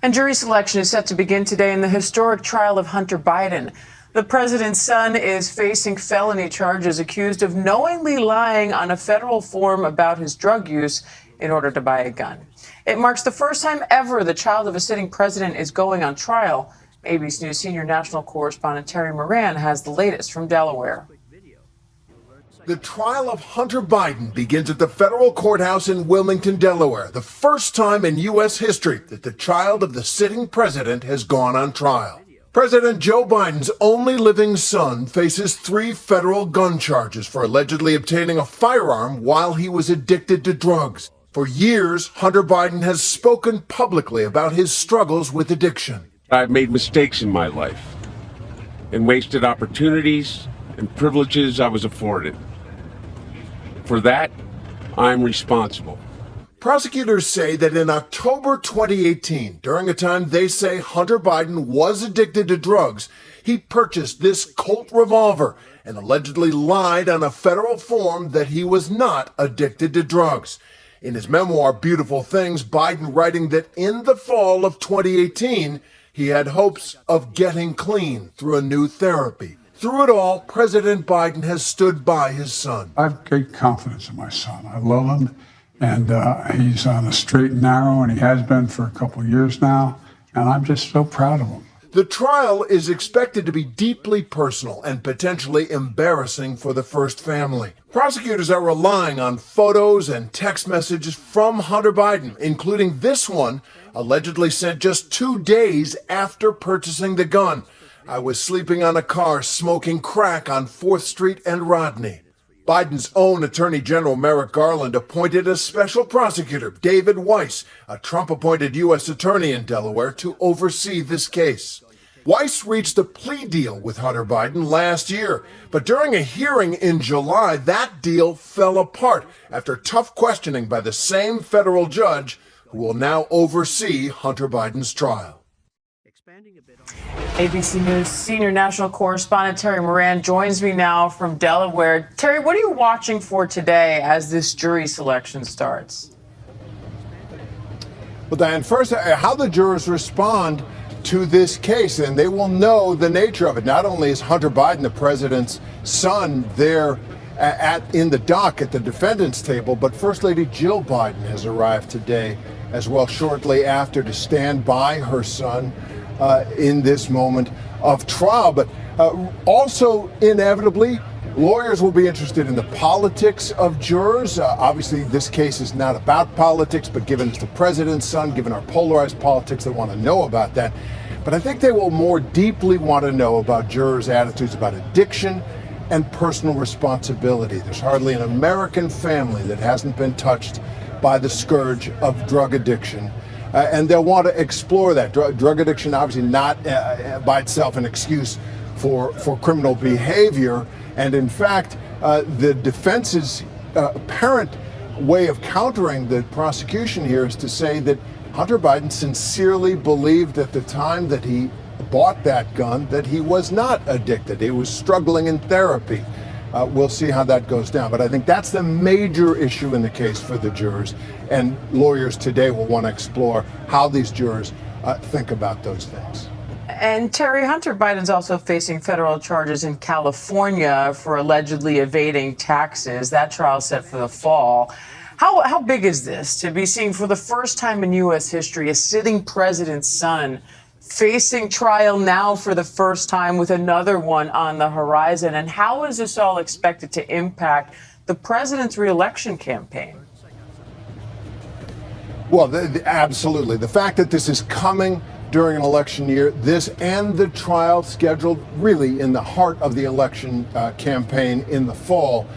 And jury selection is set to begin today in the historic trial of Hunter Biden. The president's son is facing felony charges, accused of knowingly lying on a federal form about his drug use in order to buy a gun. It marks the first time ever the child of a sitting president is going on trial. ABC News senior national correspondent Terry Moran has the latest from Delaware. The trial of Hunter Biden begins at the federal courthouse in Wilmington, Delaware, the first time in U.S. history that the child of the sitting president has gone on trial. President Joe Biden's only living son faces 3 federal gun charges for allegedly obtaining a firearm while he was addicted to drugs. For years, Hunter Biden has spoken publicly about his struggles with addiction. I've made mistakes in my life and wasted opportunities and privileges I was afforded. For that, I'm responsible. Prosecutors say that in October 2018, during a time they say Hunter Biden was addicted to drugs, he purchased this Colt revolver and allegedly lied on a federal form that he was not addicted to drugs. In his memoir, Beautiful Things, Biden writing that in the fall of 2018, he had hopes of getting clean through a new therapy. Through it all, President Biden has stood by his son. I have great confidence in my son. I love him, and he's on the straight and narrow, and he has been for a couple of years now, and I'm just so proud of him. The trial is expected to be deeply personal and potentially embarrassing for the first family. Prosecutors are relying on photos and text messages from Hunter Biden, including this one allegedly sent just 2 days after purchasing the gun. I was sleeping on a car smoking crack on 4th Street and Rodney. Biden's own Attorney General Merrick Garland appointed a special prosecutor, David Weiss, a Trump-appointed U.S. attorney in Delaware, to oversee this case. Weiss reached a plea deal with Hunter Biden last year, but during a hearing in July, that deal fell apart after tough questioning by the same federal judge who will now oversee Hunter Biden's trial. ABC News senior national correspondent Terry Moran joins me now from Delaware. Terry, what are you watching for today as this jury selection starts? Well, Diane, first, how the jurors respond to this case, and they will know the nature of it. Not only is Hunter Biden, the president's son, there in the dock at the defendant's table, but First Lady Jill Biden has arrived today as well shortly after to stand by her son in this moment of trial. But also, inevitably, lawyers will be interested in the politics of jurors. Obviously, this case is not about politics, but given it's the president's son, given our polarized politics, they want to know about that. But I think they will more deeply want to know about jurors' attitudes about addiction and personal responsibility. There's hardly an American family that hasn't been touched by the scourge of drug addiction. And they'll want to explore that. Drug addiction, obviously not by itself an excuse for criminal behavior. And in fact, the defense's apparent way of countering the prosecution here is to say that Hunter Biden sincerely believed at the time that he bought that gun that he was not addicted. He was struggling in therapy. We'll see how that goes down. But I think that's the major issue in the case for the jurors. And lawyers today will want to explore how these jurors think about those things. And Terry, Hunter Biden's also facing federal charges in California for allegedly evading taxes. That trial is set for the fall. How big is this to be seeing for the first time in U.S. history a sitting president's son facing trial now for the first time with another one on the horizon? And how is this all expected to impact the president's reelection campaign? Well, absolutely. The fact that this is coming during an election year, this and the trial scheduled really in the heart of the election campaign in the fall,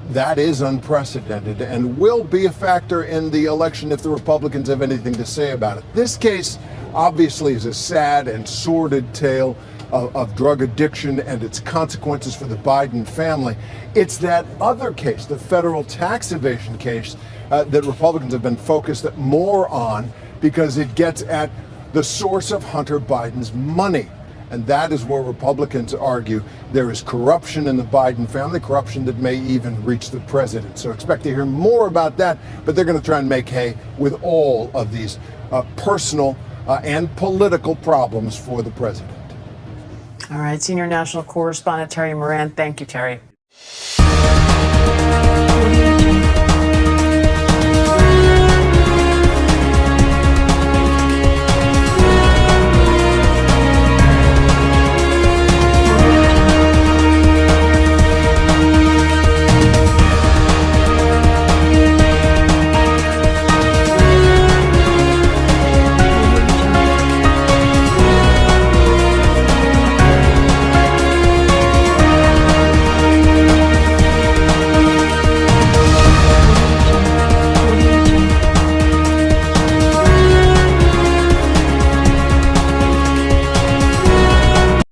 that is unprecedented and will be a factor in the election if the Republicans have anything to say about it. This case obviously is a sad and sordid tale of drug addiction and its consequences for the Biden family. It's that other case, the federal tax evasion case, that Republicans have been focused more on because it gets at the source of Hunter Biden's money. And that is where Republicans argue there is corruption in the Biden family, corruption that may even reach the president. So expect to hear more about that, but they're going to try and make hay with all of these personal and political problems for the president. All right, senior national correspondent Terry Moran. Thank you, Terry.